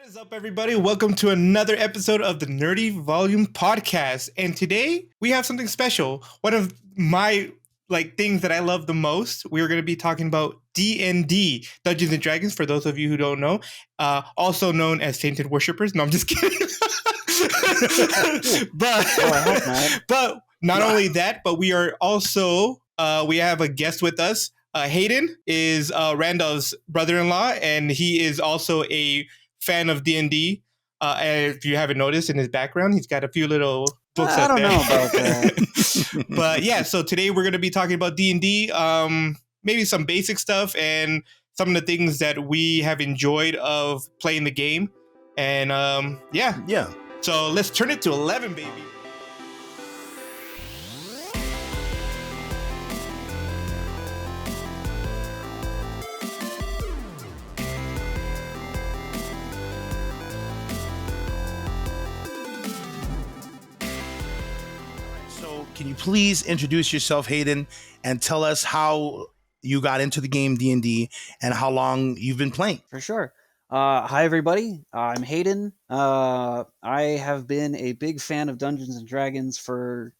What is up, everybody? Welcome to another episode of the Nerdy Volume Podcast. And today we have something special. One of my things that I love the most. We're going to be talking about D&D, Dungeons and Dragons. For those of you who don't know, also known as Tainted Worshippers. No, I'm just kidding. but not only that, but we are also we have a guest with us. Hayden is Randall's brother-in-law, and he is also a fan of D&D. And if you haven't noticed in his background, he's got a few little books I don't know about that. But yeah, so today we're going to be talking about D&D, maybe some basic stuff and some of the things that we have enjoyed of playing the game. And yeah. So let's turn it to 11, baby. Can you please introduce yourself, Hayden, and tell us how you got into the game D&D and how long you've been playing? For sure. Hi, everybody. I'm Hayden. I have been a big fan of Dungeons and Dragons for,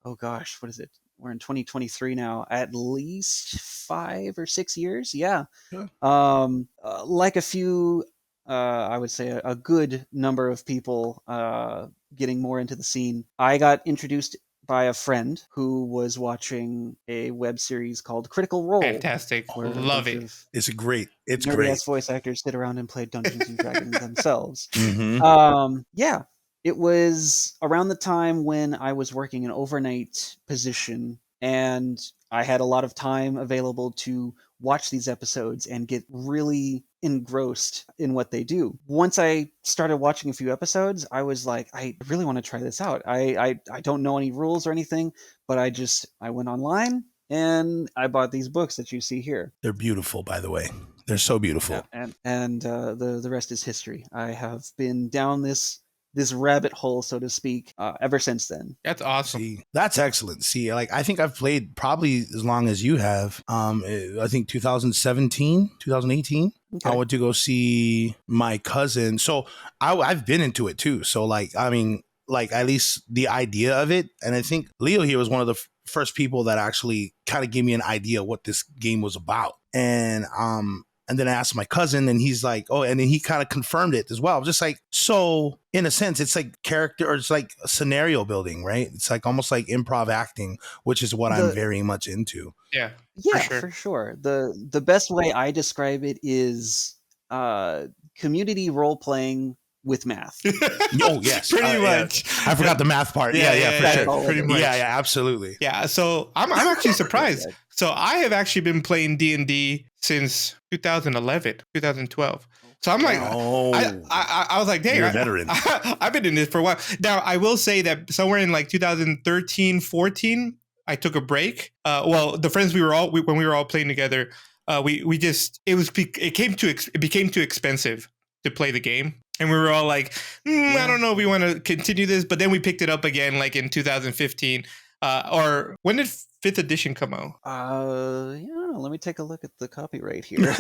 what is it? We're in 2023 now. At least 5 or 6 years. Yeah. Like a few, I would say a good number of people getting more into the scene. I got introduced by a friend who was watching a web series called Critical Role. Fantastic. Love it. It's great. It's nerdy great. ass voice actors sit around and play Dungeons and Dragons themselves. Mm-hmm. It was around the time when I was working an overnight position, and I had a lot of time available to watch these episodes and get really engrossed in what they do. Once I started watching a few episodes, I was like, I really want to try this out. I don't know any rules or anything, but I went online and I bought these books that you see here. They're beautiful, by the way. They're so beautiful. Yeah, and the rest is history. I have been down this rabbit hole, so to speak, ever since then. That's awesome. See, that's excellent. See, I think I've played probably as long as you have. I think 2017, 2018. Okay. I went to go see my cousin. So I've been into it too. So at least the idea of it. And I think Leo here was one of the first people that actually kind of gave me an idea what this game was about. And then I asked my cousin, and he's like, oh, and then he kind of confirmed it as well. Just like, so in a sense, it's like character, or it's like scenario building, right? It's like almost like improv acting, which is what I'm very much into. Yeah, for sure. The best way I describe it is community role playing with math. Oh, yes. Pretty much. Yeah. I forgot the math part. Yeah, for sure. Pretty much. Yeah, absolutely. Yeah, so I'm actually surprised. So I have actually been playing D&D since 2011, 2012. So I'm like, I was like, dang, you're a veteran. I've been in this for a while. Now, I will say that somewhere in like 2013, 14, I took a break. The friends when we were all playing together, it became too expensive to play the game. And we were all like, I don't know if we want to continue this. But then we picked it up again like in 2015. Or when did 5th edition come out? Let me take a look at the copyright here.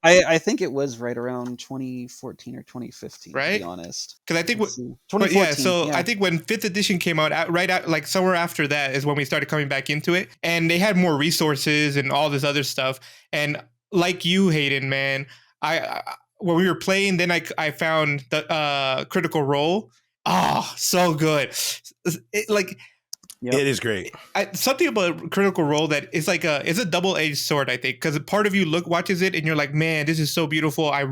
I think it was right around 2014 or 2015, right? To be honest. Because I think 2014. Yeah, so I think when 5th edition came out, like somewhere after that is when we started coming back into it. And they had more resources and all this other stuff. And like you, Hayden, man, when we were playing, then I found the Critical Role. Oh, so good. Yep. It is great. Something about Critical Role that is like it's a double-edged sword, I think, because part of you watches it and you're like, man, this is so beautiful. I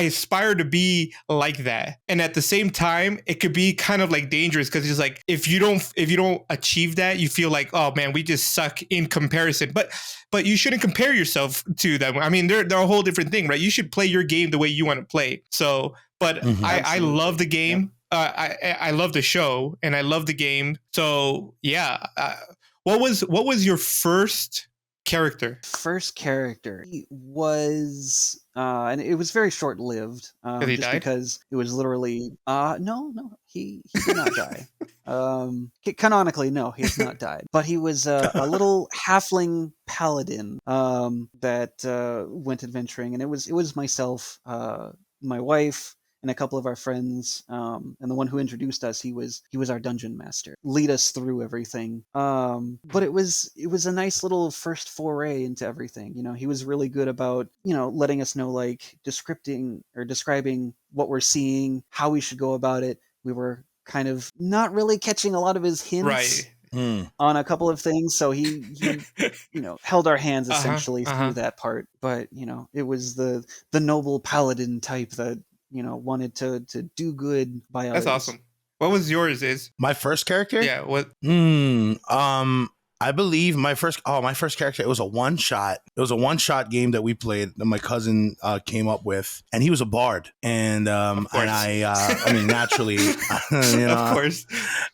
aspire to be like that. And at the same time, it could be kind of like dangerous because it's like if you don't achieve that, you feel like, oh man, we just suck in comparison. But you shouldn't compare yourself to them. I mean, they're a whole different thing, right? You should play your game the way you want to play. So, but I love the game. Yep. I love the show and I love the game. So yeah, what was your first character? First character was, and it was very short lived. Did he just die? Because it was literally, no, he did not die. Canonically, no, he has not died. But he was a little halfling paladin that went adventuring, and it was myself. my wife and a couple of our friends, and the one who introduced us, he was our dungeon master, lead us through everything. But it was a nice little first foray into everything. He was really good about letting us know, like, describing what we're seeing, how we should go about it. We were kind of not really catching a lot of his hints on a couple of things, so he held our hands essentially through that part. But it was the noble paladin type that wanted to do good by others. That's awesome. What was yours? Is my first character? Yeah. What? I believe my first character, it was a one shot. It was a one shot game that we played that my cousin came up with, and he was a bard. And I mean, naturally, of course.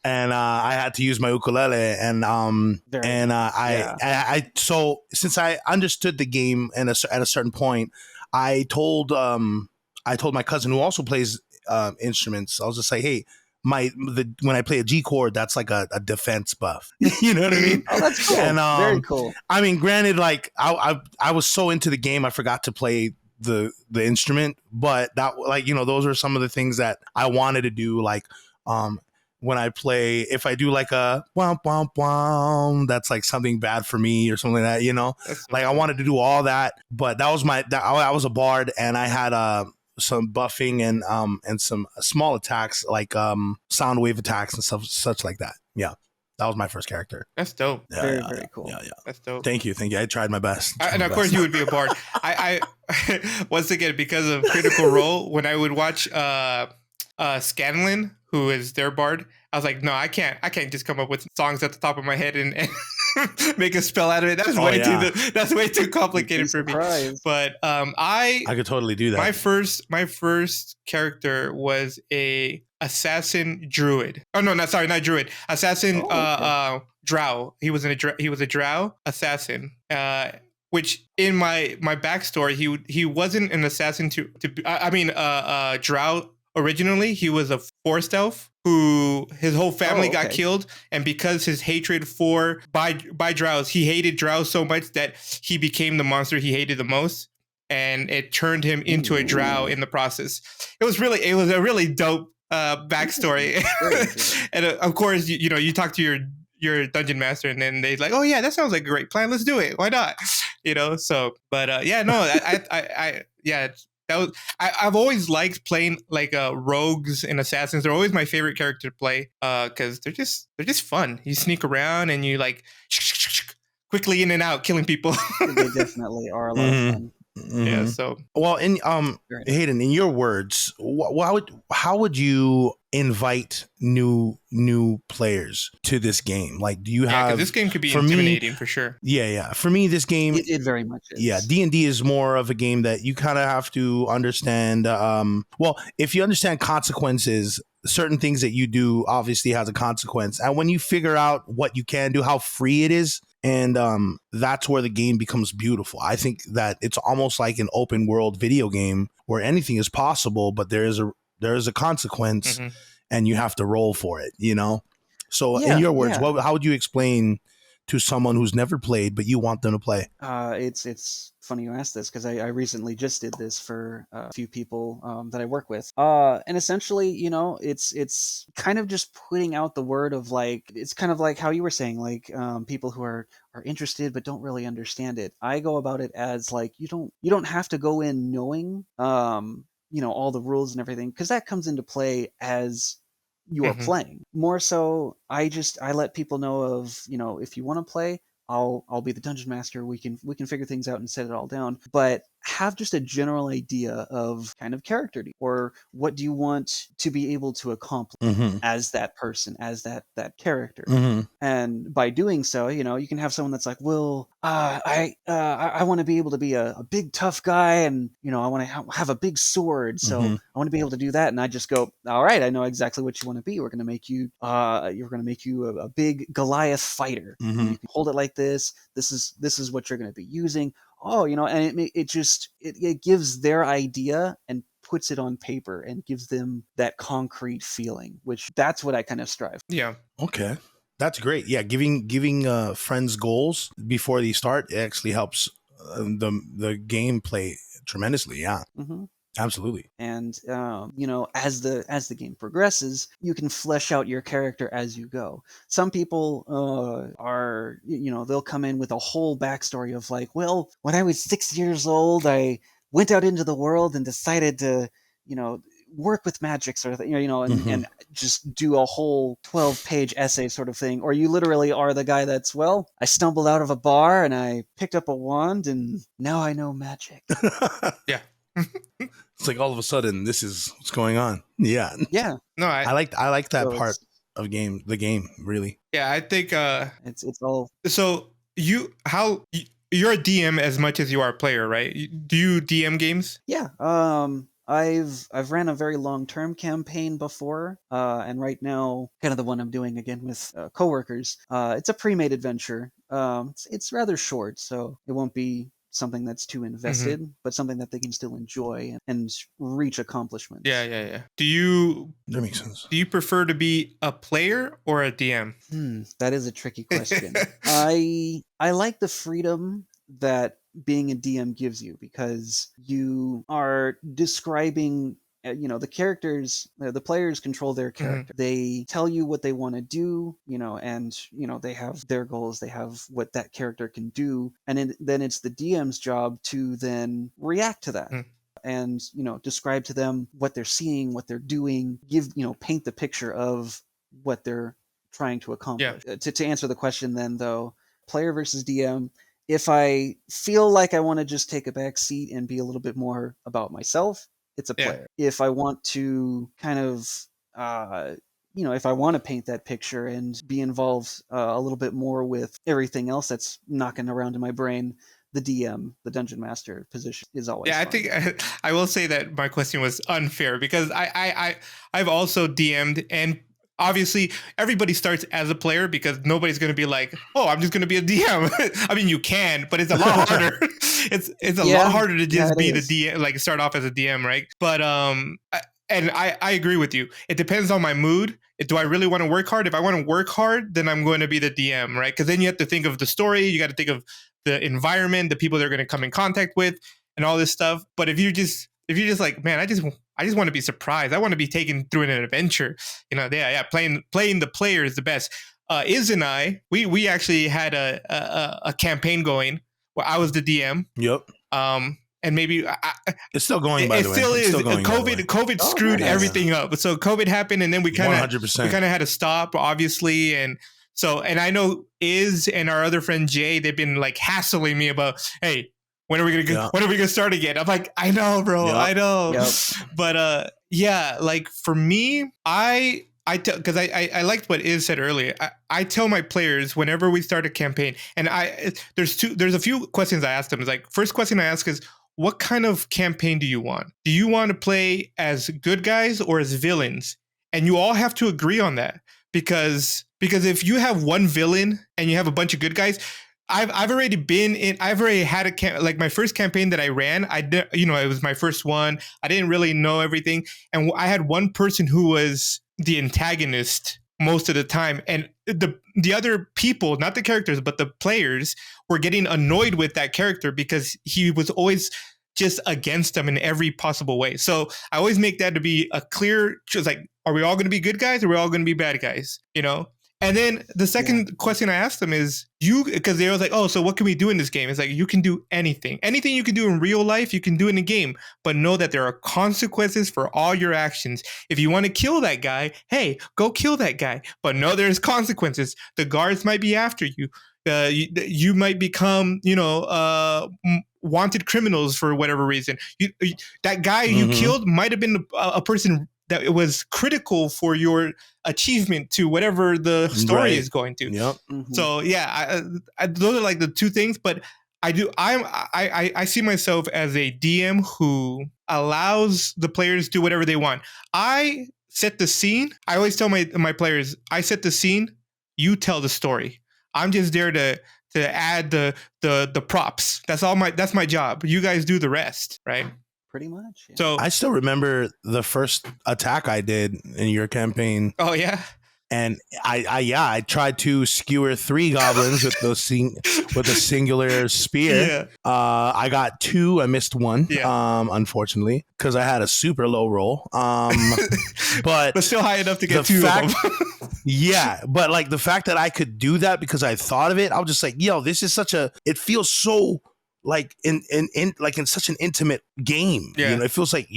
And I had to use my ukulele, so since I understood the game at a certain point, I told my cousin, who also plays instruments, I was just like, hey, when I play a G chord, that's like a defense buff. You know what I mean? Oh, that's cool. And, very cool. I mean, granted, like I was so into the game, I forgot to play the instrument, but that, like, those are some of the things that I wanted to do. Like, when I play, if I do like a womp womp womp, that's like something bad for me or something like that. That's like, I wanted to do all that, but that was I was a bard, and I had some buffing and some small attacks, like sound wave attacks and stuff such like that. Yeah, that was my first character. That's dope. Yeah, very cool. Yeah. That's dope. Thank you. I tried my best. And of course, you would be a bard. I once again, because of Critical Role, when I would watch Scanlan, who is their bard, I was like, no, I can't just come up with songs at the top of my head and make a spell out of it. That's way too complicated for me. But I could totally do that. My first character was a assassin druid. Oh no, not druid. Assassin drow. He was a drow assassin. Which in my backstory, he wasn't an assassin drow. Originally, he was a forest elf who his whole family got killed, and because his hatred by drows, he hated drows so much that he became the monster he hated the most, and it turned him into a drow in the process. It was a really dope backstory, and of course, you talk to your dungeon master, and then they're like, oh yeah, that sounds like a great plan. Let's do it. Why not? So, but I've always liked playing like rogues and assassins. They're always my favorite character to play because they're just fun. You sneak around and you like quickly in and out killing people. They definitely are a lot of fun. Mm-hmm. Yeah. So in Hayden, in your words, how would you invite new players to this game? Like, do you have? Because this game could be intimidating for sure. Yeah. For me, this game, it very much is. Yeah, D&D is more of a game that you kind of have to understand. If you understand consequences, certain things that you do obviously has a consequence, and when you figure out what you can do, how free it is. And that's where the game becomes beautiful. I think that it's almost like an open world video game where anything is possible, but there is a consequence, and you have to roll for it. So, in your words, how would you explain to someone who's never played but you want them to play? It's funny you asked this because I recently just did this for a few people that I work with, and essentially, it's kind of just putting out the word of, like, it's kind of like how you were saying, like, people who are interested but don't really understand it. I go about it as, like, you don't have to go in knowing all the rules and everything, because that comes into play as you are playing. More so, I let people know of, if you want to play, I'll be the dungeon master. We can figure things out and set it all down. But have just a general idea of kind of character, or what do you want to be able to accomplish as that person, as that character. And by doing so, you can have someone that's like, well, I want to be able to be a big tough guy, and I want to have a big sword, so I want to be able to do that. And I just go, all right, I know exactly what you want to be. We're going to make you a big Goliath fighter. You can hold it like this. This is what you're going to be using. And it gives their idea and puts it on paper and gives them that concrete feeling, which that's what I kind of strive for. Yeah. Okay. That's great. Yeah. Giving friends goals before they start actually helps the gameplay tremendously. Yeah. Absolutely. And as the game progresses, you can flesh out your character as you go. Some people are they'll come in with a whole backstory of like, well, when I was 6 years old, I went out into the world and decided to work with magic sort of thing, and just do a whole 12-page essay sort of thing. Or you literally are the guy that's, well, I stumbled out of a bar and I picked up a wand and now I know magic. Yeah. It's like all of a sudden this is what's going on. Yeah. Yeah. No, I like that So part of the game, really. yeah, I think it's all. so you're a DM as much as you are a player, right? Do you DM games? Yeah. I've ran a very long-term campaign before, and right now, kind of the one I'm doing again with coworkers. It's a pre-made adventure. It's rather short, so it won't be something that's too invested, but something that they can still enjoy and reach accomplishments. Yeah. That makes sense. Do you prefer to be a player or a DM? That is a tricky question. I like the freedom that being a DM gives you, because you are describing the characters, the players control their character. They tell you what they want to do, and they have their goals, they have what that character can do, and then it's the DM's job to then react to that. And describe to them what they're seeing, what they're doing, paint the picture of what they're trying to accomplish. To answer the question then, though, player versus DM, if I feel like I want to just take a back seat and be a little bit more about myself, it's a player. If I want to kind of if I want to paint that picture and be involved a little bit more with everything else that's knocking around in my brain, the DM, the dungeon master position is always fun. I think I will say that my question was unfair, because I've also DM'd, and obviously everybody starts as a player, because nobody's going to be like, oh, I'm just going to be a DM. I mean, you can, but it's a lot harder. It's a lot harder to just be the DM, like start off as a DM, right? But and I agree with you. It depends on my mood. Do I really want to work hard? If I want to work hard, then I'm going to be the DM, right? Because then you have to think of the story. You got to think of the environment, the people they're going to come in contact with, and all this stuff. But if you're just like, man, I just want to be surprised. I want to be taken through an adventure. Playing the player is the best. Iz and I, we actually had a campaign going where I was the DM. Yep. And maybe it's still going. By the way, it still is. COVID screwed everything up. So COVID happened, and then we kind of had to stop, obviously, and I know Iz and our other friend Jay, they've been like hassling me about, hey, when are we gonna start again? I'm like, I know, bro, I know. Yep. But like for me, because I liked what Iz said earlier. I tell my players whenever we start a campaign, and there's a few questions I ask them. It's like, first question I ask is, what kind of campaign do you want? Do you want to play as good guys or as villains? And you all have to agree on that, because if you have one villain and you have a bunch of good guys, I've already had like my first campaign that I ran. It was my first one. I didn't really know everything, and I had one person who was the antagonist most of the time, and the other people, not the characters but the players, were getting annoyed with that character because he was always just against them in every possible way. So I always make that to be a clear, just like, are we all going to be good guys or are we all going to be bad guys? And then the second question I asked them is, because they were like, oh, so what can we do in this game? It's like, you can do anything. Anything you can do in real life, you can do in a game. But know that there are consequences for all your actions. If you want to kill that guy, hey, go kill that guy. But know there's consequences. The guards might be after you. You might become, wanted criminals for whatever reason. That guy you killed might have been a person that it was critical for your achievement to whatever the story is going to. Yep. So yeah, those are like the two things. But I see myself as a DM who allows the players to do whatever they want. I set the scene. I always tell my players, I set the scene. You tell the story. I'm just there to add the props. That's my job. You guys do the rest, right? Pretty much. Yeah. So I still remember the first attack I did in your campaign. Oh yeah. And I tried to skewer 3 goblins with with a singular spear. Yeah. I got 2. I missed 1. Yeah. Unfortunately, because I had a super low roll. But still high enough to get the 2 fact, of them. yeah, but like the fact that I could do that because I thought of it, I was just like, yo, this is it feels so like in such an intimate game. Yeah. You know, it feels like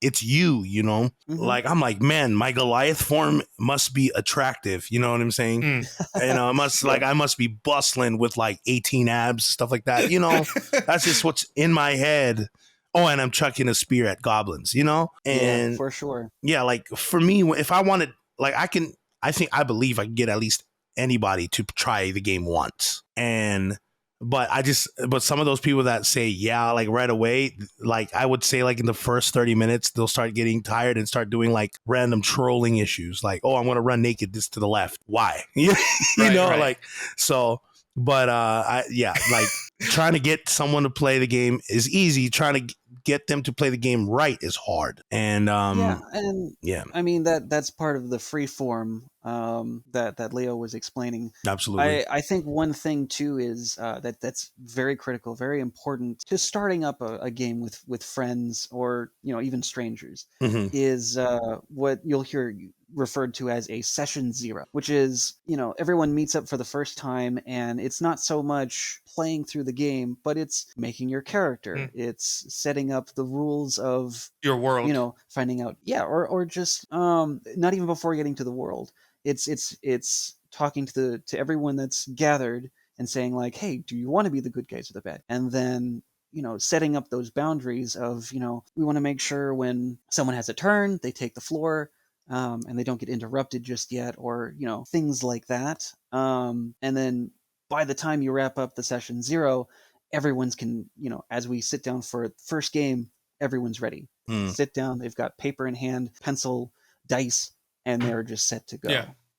it's you, you know. Like I'm like, man, my Goliath form must be attractive. You know what I'm saying? You know, I must be bustling with like 18 abs, stuff like that. You know, that's just what's in my head. Oh, and I'm chucking a spear at goblins, you know? And yeah, for sure. Yeah, like for me, if I wanted, like I believe I can get at least anybody to try the game once. But some of those people that say, yeah, like right away, like I would say like in the first 30 minutes, they'll start getting tired and start doing like random trolling issues. Like, oh, I'm going to run naked this to the left. Why? you know, right. like, so, but like trying to get someone to play the game is easy. Trying to get them to play the game right is hard. And yeah, I mean that's part of the free form that Leo was explaining. Absolutely. I think one thing too is that's very critical, very important to starting up a game with friends or even strangers is what you'll hear referred to as a session 0, which is everyone meets up for the first time, and it's not so much playing through the game, but it's making your character. It's setting up the rules of your world. Finding out, or just not even before getting to the world. It's talking to everyone that's gathered and saying like, hey, do you want to be the good guys or the bad? And then setting up those boundaries of we want to make sure when someone has a turn, they take the floor. And they don't get interrupted just yet, or things like that. And then by the time you wrap up the session 0, everyone's as we sit down for first game, everyone's ready. Sit down, they've got paper in hand, pencil, dice, and they're just set to go.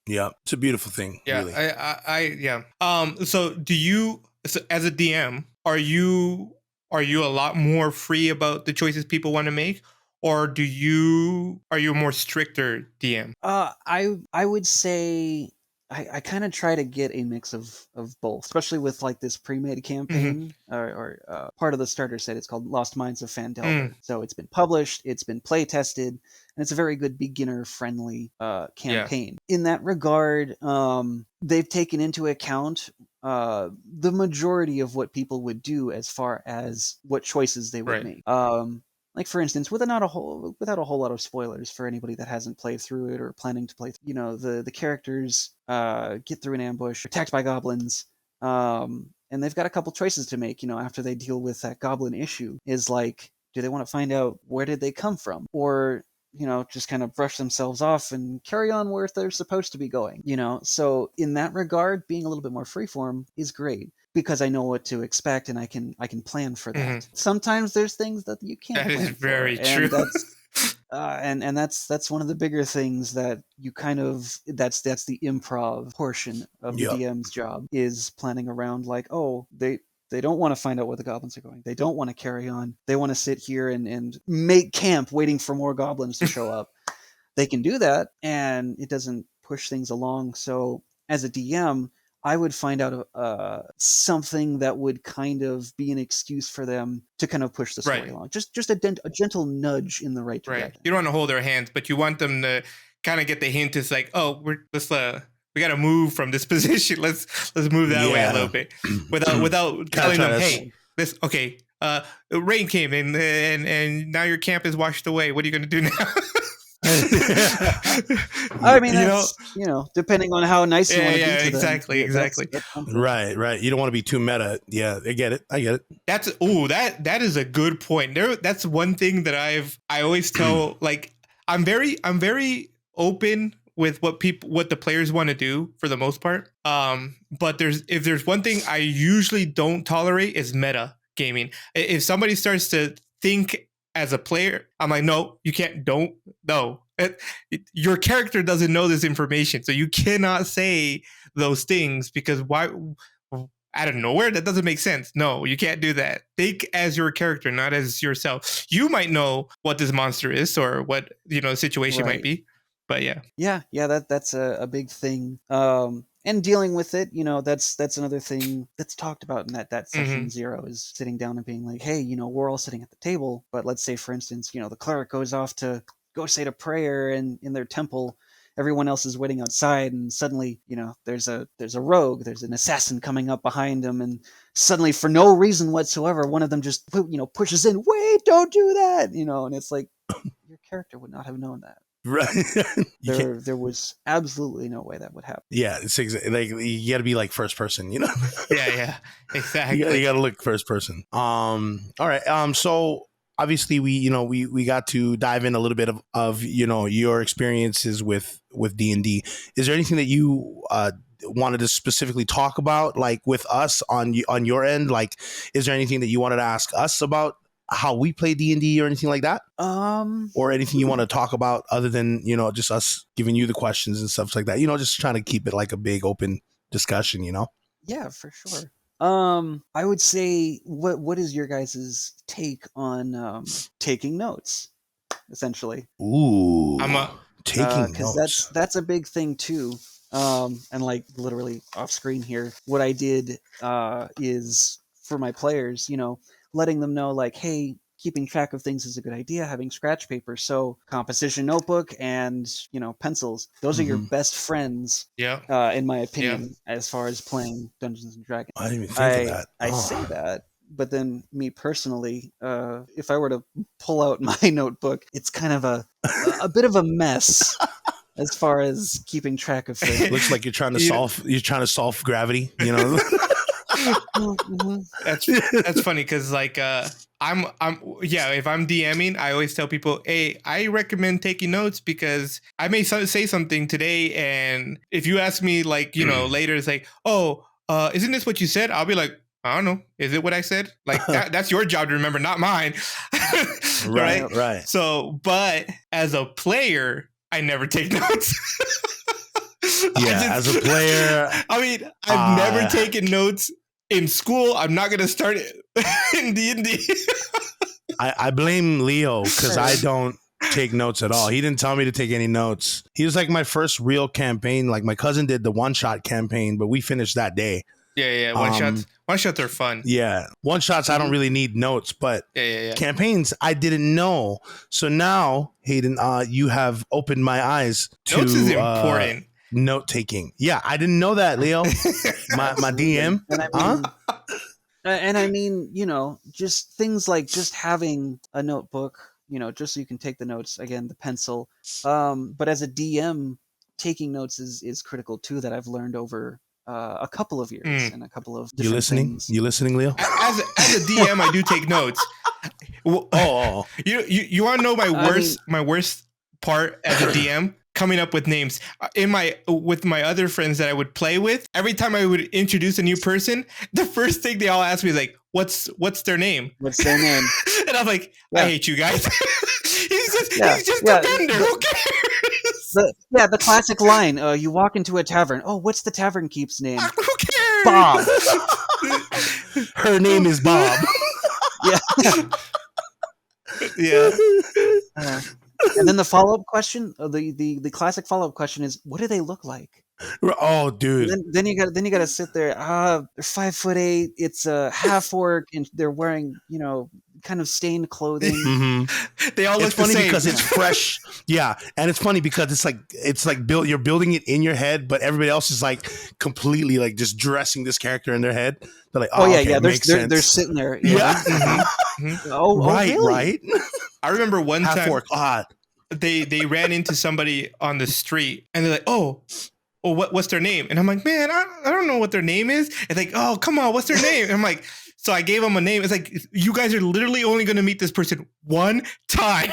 Yeah, it's a beautiful thing. Yeah, really. So do you, as a DM, are you a lot more free about the choices people want to make? Or are you a more stricter DM? I would say I kind of try to get a mix of both, especially with like this pre-made campaign or part of the starter set. It's called Lost Mines of Phandelver. So it's been published, it's been play tested, and it's a very good beginner friendly campaign. In that regard, they've taken into account the majority of what people would do as far as what choices they would make. Like, for instance, without a whole lot of spoilers for anybody that hasn't played through it or planning to play, the characters get through an ambush, attacked by goblins, and they've got a couple choices to make, after they deal with that goblin issue. Is like, do they want to find out where did they come from? Or, just kind of brush themselves off and carry on where they're supposed to be going, So in that regard, being a little bit more freeform is great, because I know what to expect and I can plan for that. Sometimes there's things that you can't. That is very true. And That's one of the bigger things that you kind of that's the improv portion of the DM's job, is planning around like, oh, they don't want to find out where the goblins are going. They don't want to carry on. They want to sit here and make camp waiting for more goblins to show up. They can do that, and it doesn't push things along. So as a DM, I would find out something that would kind of be an excuse for them to kind of push the story along. Just a gentle nudge in the right direction. You don't want to hold their hands, but you want them to kind of get the hint. It's like, oh, we got to move from this position. Let's move that way a little bit without telling them, hey, rain came in and now your camp is washed away. What are you going to do now? I mean, that's, depending on how nice you want to be to exactly, them. Exactly. Right. You don't want to be too meta. Yeah, I get it. That is a good point. That's one thing that I always tell, like, I'm very open with what the players want to do for the most part. But if there's one thing I usually don't tolerate is meta gaming. If somebody starts to think as a player, I'm like, no, you can't. Your character doesn't know this information, so you cannot say those things, because why? Out of nowhere, that doesn't make sense. No, you can't do that. Think as your character, not as yourself. You might know what this monster is or what the situation might be, But yeah. That's a big thing. And dealing with it, that's another thing that's talked about in that session 0 is sitting down and being like, hey, we're all sitting at the table, but let's say, for instance, the cleric goes off to go say a prayer in their temple. Everyone else is waiting outside, and suddenly, there's a rogue, there's an assassin coming up behind him, and suddenly, for no reason whatsoever, one of them just pushes in. Wait, don't do that, and it's like your character would not have known that. Right. There was absolutely no way that would happen. Yeah, it's like you got to be like first person, Yeah, exactly. You got to look first person. All right. So obviously we got to dive in a little bit of your experiences with D&D. Is there anything that you wanted to specifically talk about, like with us on your end? Like, is there anything that you wanted to ask us about how we play D&D or anything like that? Or anything you want to talk about other than, just us giving you the questions and stuff like that, just trying to keep it like a big open discussion, Yeah, for sure. I would say, what is your guys' take on taking notes, essentially? Ooh, taking notes. Because that's a big thing too. And like literally off screen here, what I did is for my players, letting them know like, hey, keeping track of things is a good idea, having scratch paper. So composition notebook and, pencils, those are your best friends, in my opinion, as far as playing Dungeons and Dragons. I didn't even think of that. I say that, but then me personally, if I were to pull out my notebook, it's kind of a bit of a mess. As far as keeping track of things, looks like you're trying to solve gravity. That's funny because like if I'm DMing, I always tell people, hey, I recommend taking notes because I may say something today, and if you ask me like later, it's like, oh, isn't this what you said? I'll be like, I don't know. Is it what I said? Like that's your job to remember, not mine. Right. So, but as a player, I never take notes. As a player, I mean, I've never taken notes in school. I'm not gonna start it in D&D. I blame Leo because I don't take notes at all. He didn't tell me to take any notes. He was like my first real campaign. Like my cousin did the one-shot campaign, but we finished that day. Yeah. One shots are fun. Yeah. One shots, I don't really need notes, but campaigns, I didn't know. So now, Hayden, you have opened my eyes to notes is important. Note taking. Yeah, I didn't know that, Leo. my DM. And I mean, just things like just having a notebook, just so you can take the notes, again, the pencil. But as a DM, taking notes is critical too, that I've learned over a couple of years and a couple of different things. You listening, Leo? As a DM, I do take notes. Oh. You want to know my worst part as a DM? Coming up with names with my other friends that I would play with. Every time I would introduce a new person, the first thing they all ask me is like, "What's their name?" What's their name? And I'm like, I hate you guys. he's just a vendor. Who cares? The classic line. You walk into a tavern. Oh, what's the tavern keep's name? Who cares? Bob. Her name is Bob. Yeah. And then the follow-up question, the classic follow-up question is, what do they look like? Oh, dude. And then you got to sit there. They're 5'8". It's a half orc, and they're wearing kind of stained clothing. They all look it's funny the same because it's fresh. Yeah, and it's funny because it's like you're building it in your head, but everybody else is like completely like just dressing this character in their head. They're like, they're sitting there. Oh, right, really? right. I remember one half time orc. They ran into somebody on the street, and they're like, oh, what's their name? And I'm like, man, I don't know what their name is. And like, oh, come on, what's their name? And I'm like, so I gave them a name. It's like, you guys are literally only going to meet this person one time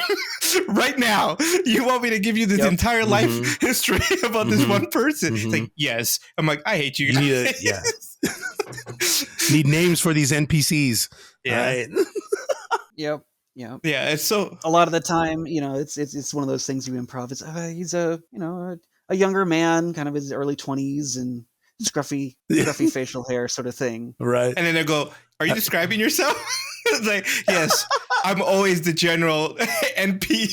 right now. You want me to give you this entire life history about this one person? It's like, yes. I'm like, I hate you guys. Need names for these NPCs. Yeah. Right? Yep. Yeah, it's so a lot of the time, it's one of those things you improv. It's he's a younger man, kind of his early 20s, and scruffy facial hair sort of thing. Right. And then they go, "Are you describing yourself?" It's like, yes, I'm always the general NPC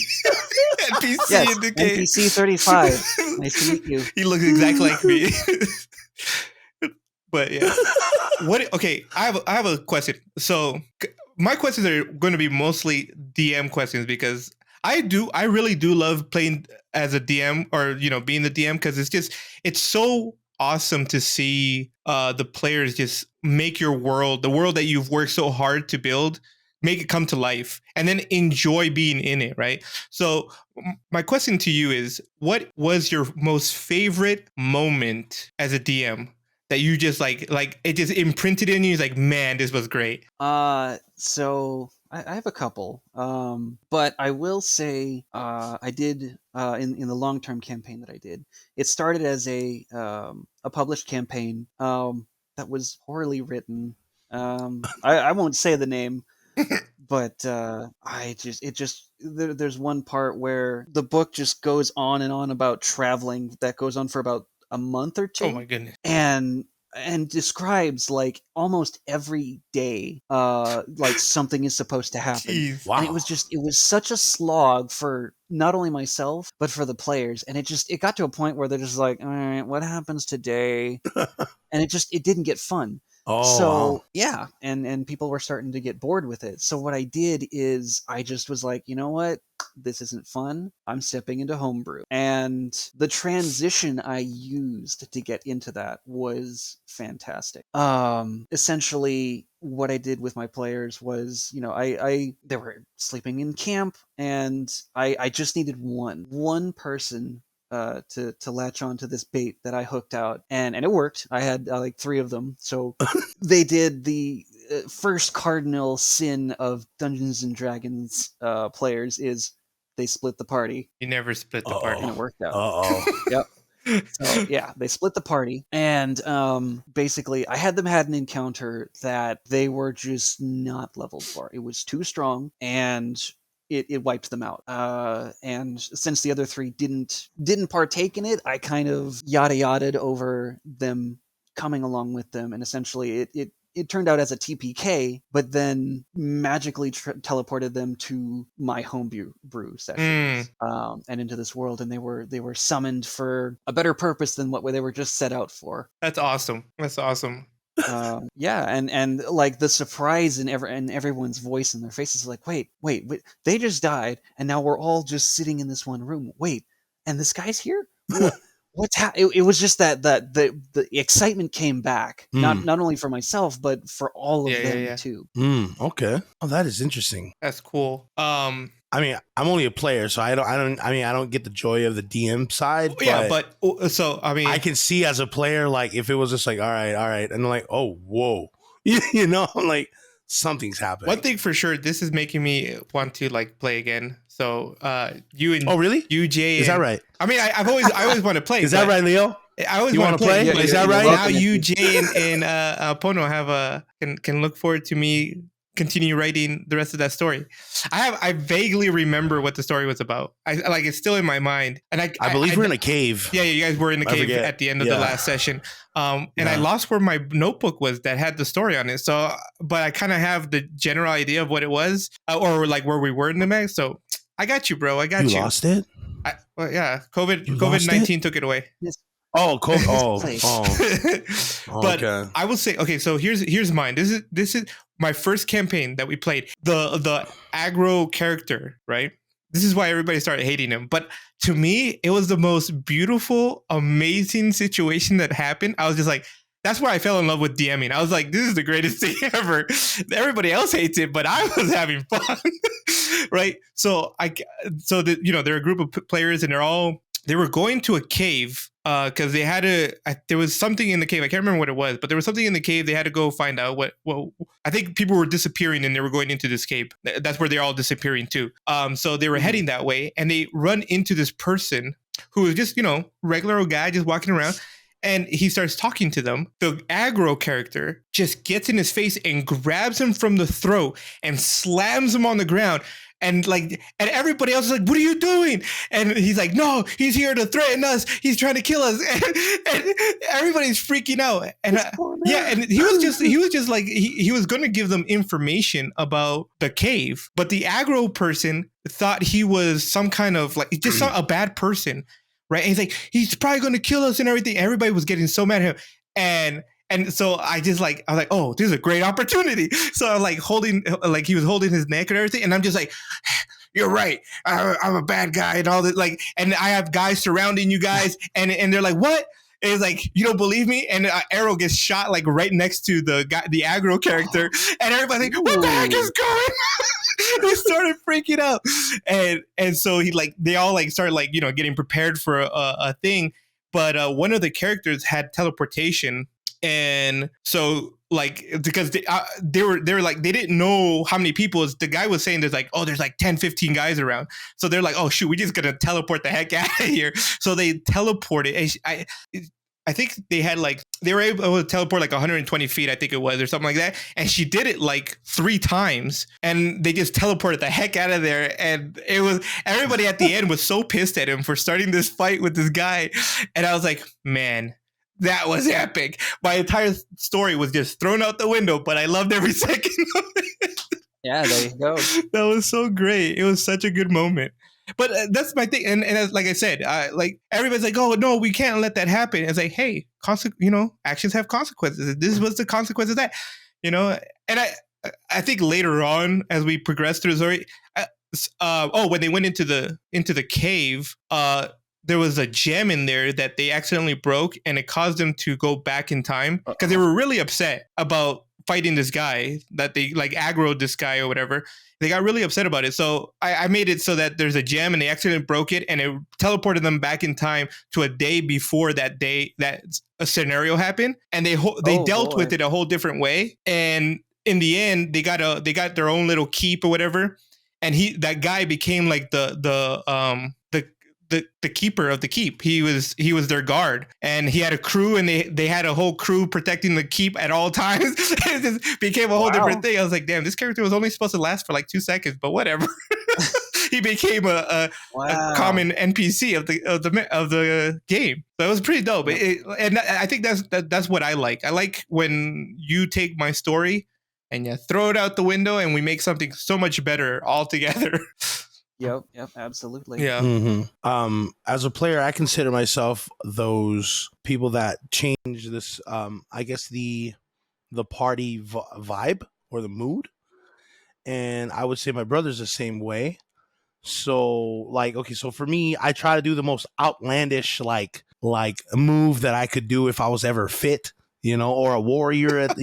Yes, in the game. NPC 35. Nice to meet you. He looks exactly like me. But yeah. Okay, I have a question. So my questions are going to be mostly DM questions because I really do love playing as a DM or being the DM because it's so awesome to see the players just make your world, the world that you've worked so hard to build, make it come to life and then enjoy being in it, right? So my question to you is, what was your most favorite moment as a DM that you just like it just imprinted in you? It's like, man, this was great. So I have a couple, but I will say I did in the long term campaign that I did. It started as a published campaign that was poorly written. I won't say the name, but there's one part where the book just goes on and on about traveling that goes on for about a month or two. Oh my goodness. And describes like almost every day like something is supposed to happen. Jeez. Wow. And it was such a slog for not only myself but for the players, and it got to a point where they're just like, all right, what happens today? And it didn't get fun. Oh, So wow. yeah, and people were starting to get bored with it. So what I did is I just was like, you know what? This isn't fun. I'm stepping into homebrew. And the transition I used to get into that was fantastic. Essentially what I did with my players was, they were sleeping in camp, and I just needed one person to latch on to this bait that I hooked out, and it worked. I had like 3 of them. So they did the first cardinal sin of Dungeons and Dragons players is they split the party. You never split the party. And it worked out. Uh-oh. Yep. So yeah, they split the party, and basically I had an encounter that they were just not leveled for. It was too strong, and it wiped them out. And since the other 3 didn't partake in it, I kind of yada-yada'd over them coming along with them, and essentially it turned out as a TPK, but then magically teleported them to my homebrew sessions and into this world, and they were summoned for a better purpose than what they were just set out for. That's awesome. Yeah, and like the surprise in everyone's voice and their faces, like, wait, they just died, and now we're all just sitting in this one room. Wait, and this guy's here? It was just that the excitement came back, not only for myself but for all of them too. Okay. Oh, that is interesting. That's cool. I mean, I'm only a player, so I don't get the joy of the DM side. Yeah, but so I mean, I can see as a player, like if it was just like, all right, and I'm like, oh, whoa, I'm like, something's happening. One thing for sure, this is making me want to like play again. So you and really? You, Jay, is that right? I mean, I always want to play. Is that right, Leo? I always want to play. Yeah, is that right? Now you, Jay, and Pono can look forward to me continue writing the rest of that story. I vaguely remember what the story was about. It's still in my mind, and I believe we're in a cave. Yeah, you guys were in the cave at the end of the last session. I lost where my notebook was that had the story on it. So, but I kind of have the general idea of what it was, or like where we were in the mag. So I got you, bro. I got you. You lost it? Well, yeah. COVID-19 took it away. Yes. Oh, cool. But okay. I will say, okay, so here's mine. This is my first campaign that we played. The aggro character, right? This is why everybody started hating him. But to me, it was the most beautiful, amazing situation that happened. I was just like, that's where I fell in love with DMing. I was like, this is the greatest thing ever. Everybody else hates it, but I was having fun, right? So they're a group of players, and they were going to a cave because they had there was something in the cave. I can't remember what it was, but there was something in the cave. They had to go find out what I think people were disappearing, and they were going into this cave. That's where they're all disappearing too. So they were heading that way, and they run into this person who was just, regular old guy just walking around. And he starts talking to them. The aggro character just gets in his face and grabs him from the throat and slams him on the ground. And everybody else is like, what are you doing? And he's like, no, he's here to threaten us. He's trying to kill us. And everybody's freaking out. And and he was just like, he was going to give them information about the cave, but the aggro person thought he was some kind of like, just a bad person. Right. And he's like, he's probably going to kill us and everything. Everybody was getting so mad at him. And so I was like, oh, this is a great opportunity. So I'm like he was holding his neck and everything. And I'm just like, you're right. I'm a bad guy and all that. Like, and I have guys surrounding you guys. And they're like, what? And it's like, you don't believe me? And an arrow gets shot like right next to the aggro character. And everybody's like, what the heck is going on? They started freaking out. And so they all started getting prepared for a thing. But one of the characters had teleportation. And so because they were like, they didn't know how many people. The guy was saying there's like 10, 15 guys around. So they're like, oh shoot, we're just gonna teleport the heck out of here. So they teleported. I think they were able to teleport 120 feet, I think it was, or something like that. And she did it 3 times, and they just teleported the heck out of there. And it was, everybody at the end was so pissed at him for starting this fight with this guy. And I was like, man, that was epic. My entire story was just thrown out the window, but I loved every second of it. Yeah, there you go. That was so great. It was such a good moment. But that's my thing. And like I said, everybody's like, oh, no, we can't let that happen. It's like, hey, actions have consequences. This was the consequence of that, And I think later on, as we progress through the story, when they went into the cave, there was a gem in there that they accidentally broke, and it caused them to go back in time because they were really upset about fighting this guy, that they aggroed this guy or whatever. They got really upset about it. So I made it so that there's a gem, and they accidentally broke it, and it teleported them back in time to a day before that a scenario happened, and they dealt with it a whole different way. And in the end, they got their own little keep or whatever, and that guy became the keeper of the keep. He was their guard, and he had a crew, and they had a whole crew protecting the keep at all times. It just became a whole different thing. I was like, damn, this character was only supposed to last for 2 seconds, but whatever. He became a common NPC of the game. So it was pretty dope. And I think that's what I like. I like when you take my story and you throw it out the window, and we make something so much better all together. Yep, absolutely. Yeah. Mm-hmm. As a player, I consider myself those people that change this. I guess the party vibe or the mood, and I would say my brother's the same way. So so for me, I try to do the most outlandish move that I could do if I was ever fit, or a warrior at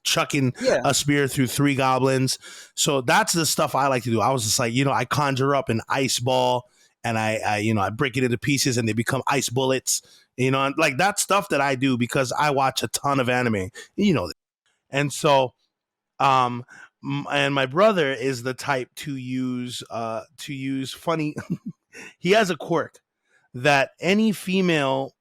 chucking a spear through 3 goblins. So that's the stuff I like to do. I was just like, I conjure up an ice ball, and I break it into pieces, and they become ice bullets. That stuff that I do because I watch a ton of anime. And so, and my brother is the type to use funny. He has a quirk that any female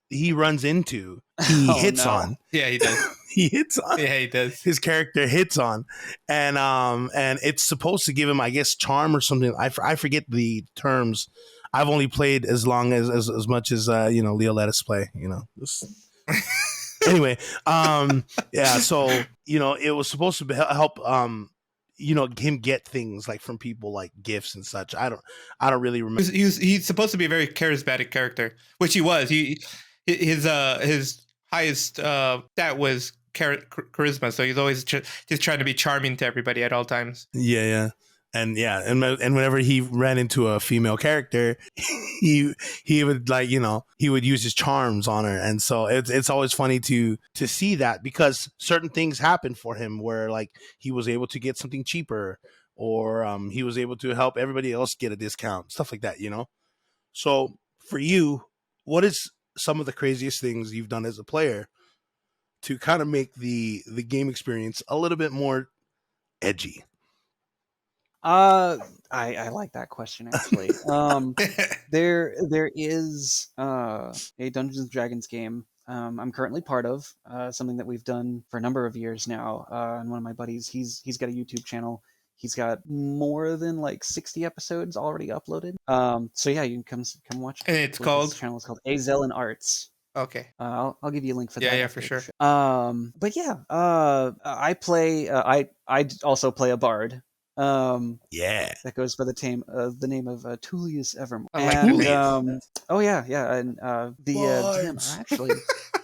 he runs into, he hits on. Yeah, he does. He hits on. Yeah, he does. His character hits on, and it's supposed to give him, I guess, charm or something. I forget the terms. I've only played as long as much as Leo let us play. Anyway, yeah. So it was supposed to help him get things from people gifts and such. I don't really remember. He's supposed to be a very charismatic character, which he was. His highest stat was charisma, so he's always just trying to be charming to everybody at all times. Yeah. And whenever he ran into a female character, he would he would use his charms on her, and so it's always funny to see that, because certain things happen for him where he was able to get something cheaper, or he was able to help everybody else get a discount, stuff like that. So for you, what is some of the craziest things you've done as a player to kind of make the game experience a little bit more edgy? I like that question, actually. There is a Dungeons and Dragons game I'm currently part of, something that we've done for a number of years now. And one of my buddies, he's got a YouTube channel. He's got more than like 60 episodes already uploaded. So yeah, you can come watch. And it's His called. channel is called Azellen Arts. Okay. I'll give you a link for Yeah, that. yeah, after for the sure. show. But yeah, I play. I also play a bard. Yeah. That goes by the name of Tullius Evermore. I like the And name. oh yeah, and the DM Bards. are actually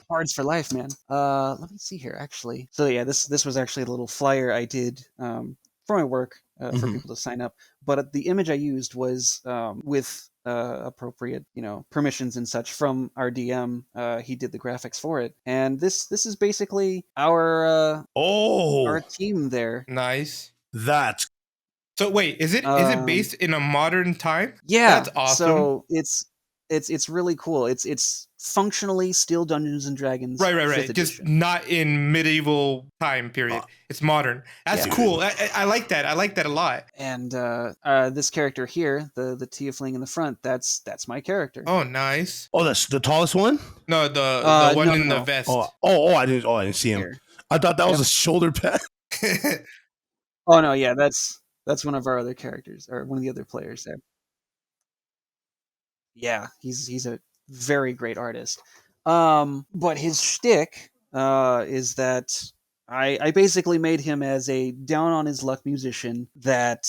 bards for life, man. Let me see here, actually. So yeah, this was actually a little flyer I did for my work for people to sign up. But the image I used was with appropriate, permissions and such from our DM. He did the graphics for it, and this is basically our team there. Nice. That's So wait, is it based in a modern time? Yeah, That's awesome. so it's really cool. It's functionally still Dungeons and Dragons. Right. 5th Just edition. not in medieval time period. It's modern. That's Yeah. cool. I like that. I like that a lot. And this character here, the tiefling in the front, that's my character. Oh, nice. Oh, that's the tallest one? No, the one in the no. vest. I didn't see him. Here. I thought that was a shoulder pad. Oh no, yeah, that's one of our other characters, or one of the other players there. Yeah, he's a very great artist. But his shtick is that I basically made him as a down on his luck musician that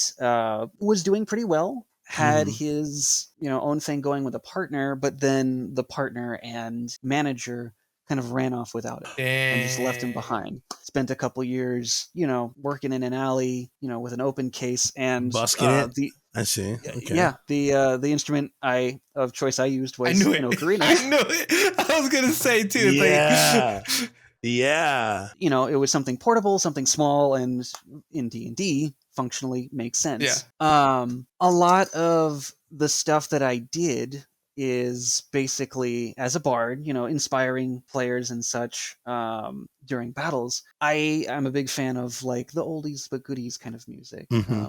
was doing pretty well, had his own thing going with a partner, but then the partner and manager kind of ran off without it and just left him behind. Spent a couple years, working in an alley, with an open case and busking it. I see. Okay. Yeah, the instrument of choice I used was I knew it. an ocarina. I knew it. I was gonna say too. Yeah. Like, yeah. It was something portable, something small, and in D&D functionally makes sense. Yeah. A lot of the stuff that I did is basically as a bard, inspiring players and such during battles. I'm a big fan of like the oldies but goodies kind of music.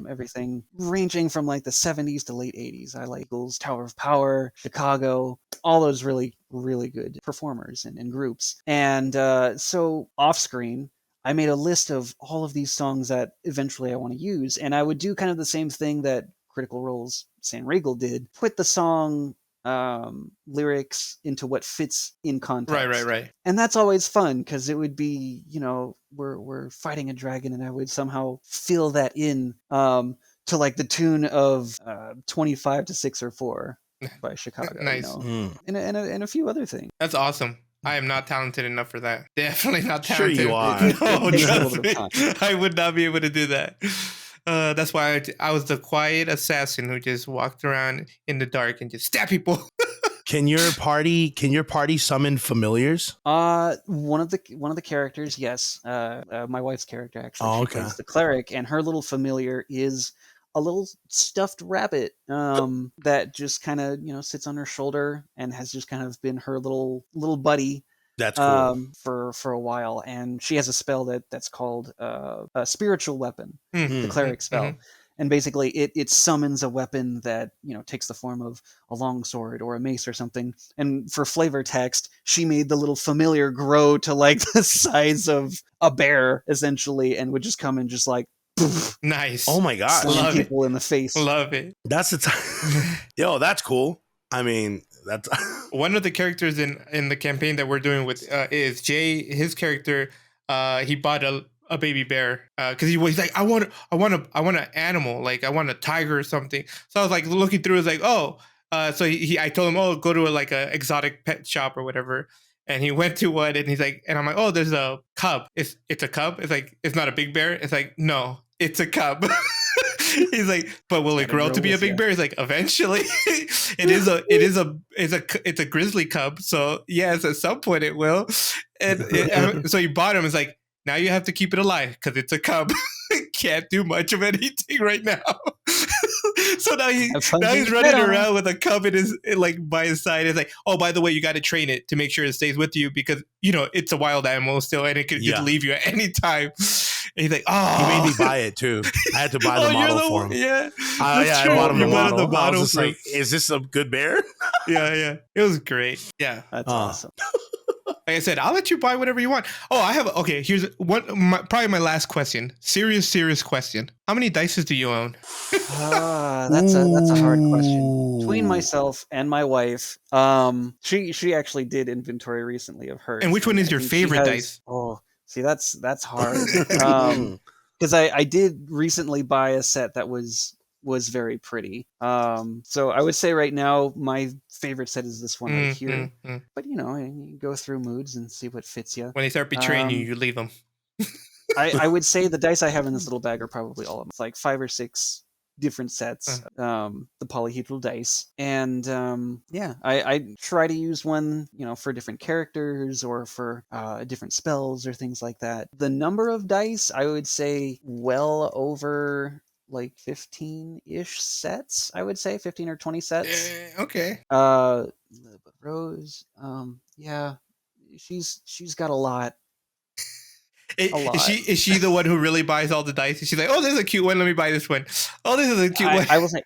Everything ranging from like the 70s to late 80s. I like Eagles, Tower of Power, Chicago, all those really, really good performers and groups. And so off screen, I made a list of all of these songs that eventually I want to use. And I would do kind of the same thing that Critical Role's San Regal did. Put the song lyrics into what fits in context. Right. And that's always fun because it would be, we're fighting a dragon and I would somehow fill that in to like the tune of 25 to 6 or 4 by Chicago. Nice. And a few other things. That's awesome. I am not talented enough for that. Definitely not talented. Sure you are. No, It takes a trust little bit me. of time. I would not be able to do that. That's why I was the quiet assassin who just walked around in the dark and just stab people. Can your party summon familiars? One of the characters, yes. My wife's character actually. Oh, She okay. plays the cleric, and her little familiar is a little stuffed rabbit that just kind of sits on her shoulder and has just kind of been her little buddy. That's cool. For a while, and she has a spell that's called a spiritual weapon, the cleric spell, and basically it summons a weapon that takes the form of a long sword or a mace or something. And for flavor text, she made the little familiar grow to like the size of a bear essentially, and would just come and just like Nice. Oh my gosh. slam people in the face. Love it. That's the time. Yo, that's cool. I mean, that's one of the characters in the campaign that we're doing with is Jay. His character, he bought a baby bear because he's like, I want an animal, like I want a tiger or something. So I was like looking through, it's like, oh, so I told him, oh, go to a exotic pet shop or whatever. And he went to one, and he's like, and I'm like, oh, there's a cub. It's a cub. It's like, it's not a big bear. It's like, no, it's a cub. He's like, but will it grow to be a big bear? He's like, eventually. It's a grizzly cub. So yes, at some point it will. And so he bought him. It's like, now you have to keep it alive because it's a cub. Can't do much of anything right now. So now he's running around with a cub by his side. It's like, oh, by the way, you got to train it to make sure it stays with you because it's a wild animal still, and it could just leave you at any time. And he's like, oh, he made me buy it too. I had to buy the model for him. Yeah, I bought him the model. I was just like, is this a good bear? Yeah, it was great. Yeah, That's awesome. Like I said, I'll let you buy whatever you want. Oh, okay. Here's probably my last question. Serious question. How many dices do you own? That's a hard question. Between myself and my wife, she actually did inventory recently of hers. And which one is your favorite dice? Oh, see, that's hard. Because I did recently buy a set that was very pretty. So I would say right now my favorite set is this one right here. But you go through moods and see what fits you. When they start betraying you, you leave them. I would say the dice I have in this little bag are probably all of them. It's like 5 or 6 different sets, the polyhedral dice, and I try to use one for different characters or for different spells or things like that. The number of dice, I would say well over like 15-ish sets. I would say 15 or 20 sets. Okay. Rose, she's got a lot. Is she the one who really buys all the dice? She's like, oh, this is a cute one. Let me buy this one. Oh, this is a cute one. I will say,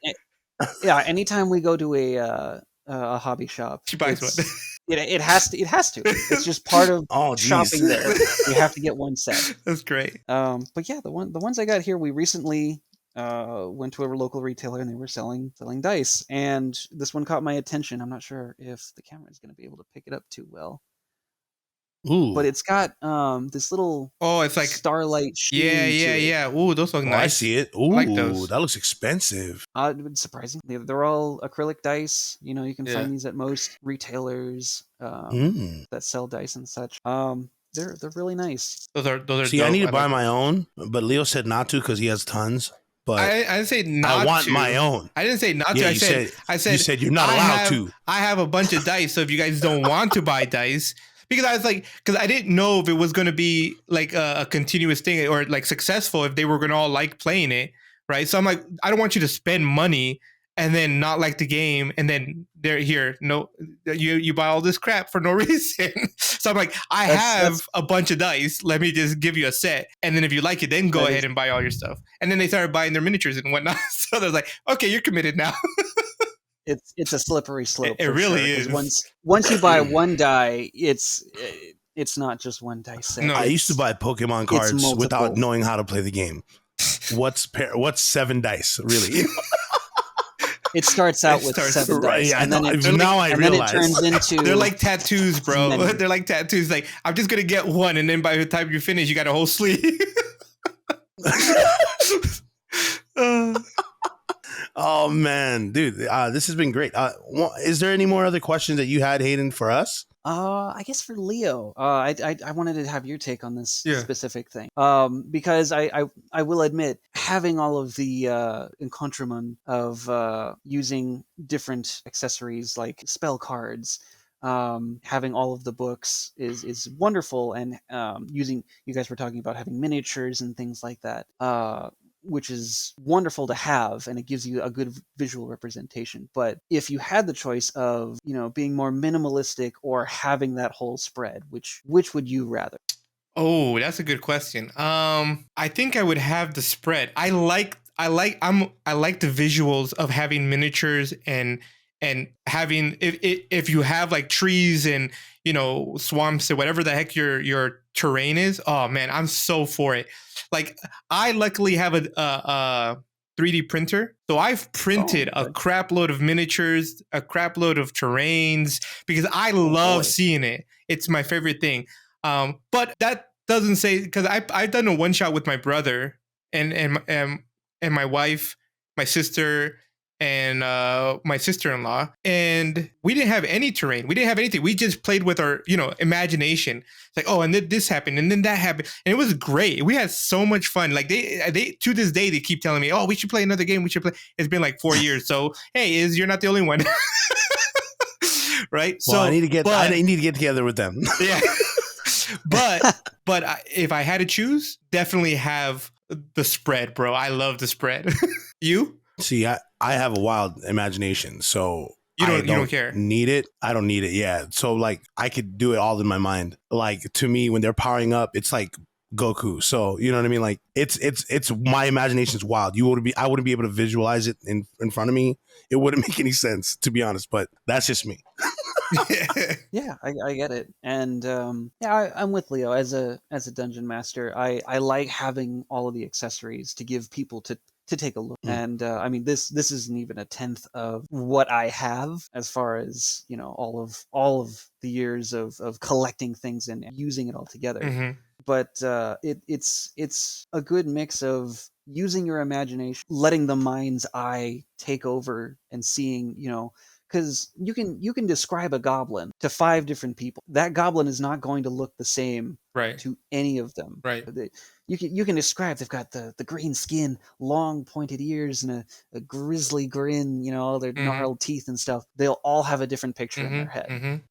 yeah. Anytime we go to a hobby shop, she buys one. It has to. It's just part of shopping there. You have to get one set. That's great. But yeah, the ones I got here, we recently went to a local retailer and they were selling dice, and this one caught my attention. I'm not sure if the camera is going to be able to pick it up too well. Ooh. But it's got this little it's like starlight sheen. Yeah. Ooh, those look nice. I see it. Ooh, I like those. That looks expensive. Surprisingly, they're all acrylic dice. You can find these at most retailers that sell dice and such. They're really nice. Those are. See, dope. I need to buy my own, but Leo said not to because he has tons. But I didn't say not. I want to. my own. I didn't say not to. I said you said you're not allowed to. I have a bunch of dice, so if you guys don't want to buy dice. Because I was like, because I didn't know if it was going to be like a continuous thing or like successful, if they were going to all like playing it, right? So I'm like, I don't want you to spend money and then not like the game, and then they're here. No, you buy all this crap for no reason. So I'm like, I have a bunch of dice. Let me just give you a set, and then if you like it, then go ahead and buy all your stuff. And then they started buying their miniatures and whatnot. So they're like, okay, you're committed now. It's a slippery slope. It really is. Once you buy one die, it's not just one dice set. No, I used to buy Pokemon cards without knowing how to play the game. What's 7 dice really? It starts out with 7 dice, yeah, and then I realize. it turns into. They're like tattoos, bro. They're like tattoos. Like, I'm just gonna get one, and then by the time you finish, you got a whole sleeve. Oh man, dude, this has been great. Is there any more other questions that you had, Hayden, for us? I guess for Leo, I wanted to have your take on this specific thing. Because I will admit, having all of the accoutrement of using different accessories like spell cards, having all of the books is wonderful, and you guys were talking about having miniatures and things like that. Which is wonderful to have, and it gives you a good visual representation. But if you had the choice of, being more minimalistic or having that whole spread, which would you rather? Oh, that's a good question. I think I would have the spread. I like the visuals of having miniatures and having if you have like trees and swamps or whatever the heck your terrain is. Oh man, I'm so for it. Like, I luckily have a 3D printer, so I've printed a crap load of miniatures, a crap load of terrains, because I love seeing it. It's my favorite thing. But that doesn't say, because I've done a one shot with my brother and my wife, my sister, and my sister-in-law, and we didn't have any terrain. We didn't have anything. We just played with our, imagination. It's like, oh, and then this happened, and then that happened, and it was great. We had so much fun. Like they to this day, they keep telling me, oh, we should play another game. We should play. It's been like 4 years. So hey, you're not the only one, right? Well, I need to get together with them. Yeah, but if I had to choose, definitely have the spread, bro. I love the spread. You? See, I have a wild imagination, so you don't care. Need it? I don't need it. Yeah. So like, I could do it all in my mind. Like, to me, when they're powering up, it's like Goku. So you know what I mean? Like, it's my imagination is wild. I wouldn't be able to visualize it in front of me. It wouldn't make any sense, to be honest. But that's just me. Yeah, I get it, and I'm with Leo as a dungeon master. I like having all of the accessories to give people to take a look, and I mean this isn't even a tenth of what I have as far as all of the years of collecting things and using it all together. Mhm. But it's a good mix of using your imagination, letting the mind's eye take over, and seeing, because you can describe a goblin to 5 different people. That goblin is not going to look the same Right. to any of them. Right. You can describe, they've got the green skin, long pointed ears, and a grisly grin, all their Mhm. gnarled teeth and stuff. They'll all have a different picture in their Mhm. head,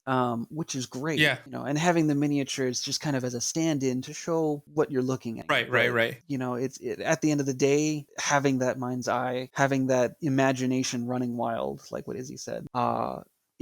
Mhm. which is great. Yeah. And having the miniatures just kind of as a stand-in to show what you're looking at. Right. But, Right. at the end of the day, having that mind's eye, having that imagination running wild, like what Izzy said,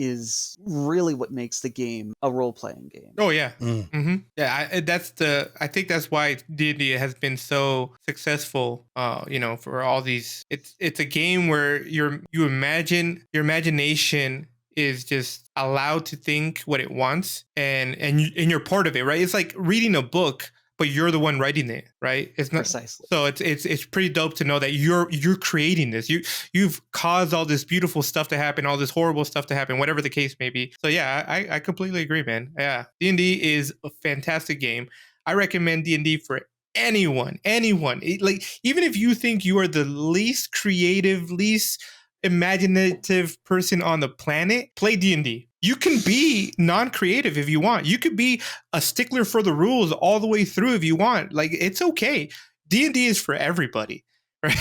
is really what makes the game a role-playing game. Oh yeah. Mm. Yeah, I think that's why D&D has been so successful. For all these, it's a game where your imagination is just allowed to think what it wants, and you're part of it, right? It's like reading a book, but you're the one writing it, right? It's not. Precisely. So it's pretty dope to know that you're creating this. You've caused all this beautiful stuff to happen, all this horrible stuff to happen, whatever the case may be. So yeah, I completely agree, man. Yeah, D&D is a fantastic game. I recommend D&D for anyone. Like, even if you think you are the least creative, least imaginative person on the planet, play D&D. You can be non-creative if you want. You could be a stickler for the rules all the way through if you want. Like, it's okay. D&D is for everybody. Right?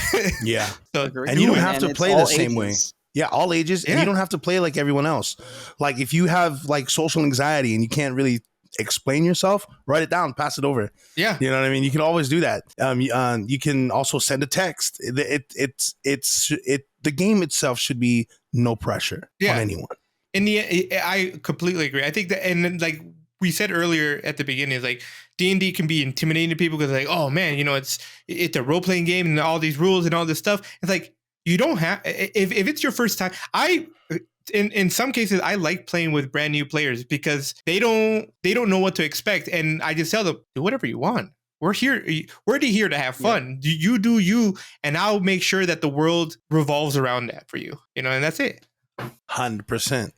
Yeah. So Agreed. And you don't And- have and to it's play all the same way. ages. Yeah, all ages. And Yeah. you don't have to play like everyone else. Like, if you have like social anxiety and you can't really explain yourself, write it down, pass it over. Yeah. You know what I mean? You can always do that. You can also send a text. The game itself should be no pressure on anyone. I completely agree. I think that, and then, like we said earlier at the beginning, is like D&D can be intimidating to people because, like, oh man, it's a role playing game and all these rules and all this stuff. It's like, you don't have, if it's your first time. In some cases, I like playing with brand new players because they don't know what to expect, and I just tell them, do whatever you want. We're here to have fun. Yeah. You do you, and I'll make sure that the world revolves around that for you. And that's it. 100%.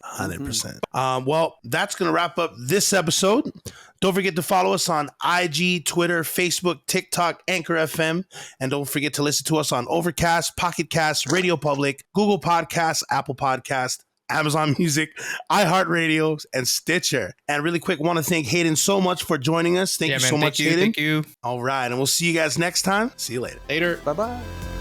Well, that's going to wrap up this episode. Don't forget to follow us on IG, Twitter, Facebook, TikTok, Anchor FM. And don't forget to listen to us on Overcast, Pocket Cast, Radio Public, Google Podcasts, Apple Podcasts, Amazon Music, iHeartRadio, and Stitcher. And really quick, want to thank Hayden so much for joining us. Thank you so much, Hayden. Thank you. All right. And we'll see you guys next time. See you later. Later. Bye-bye.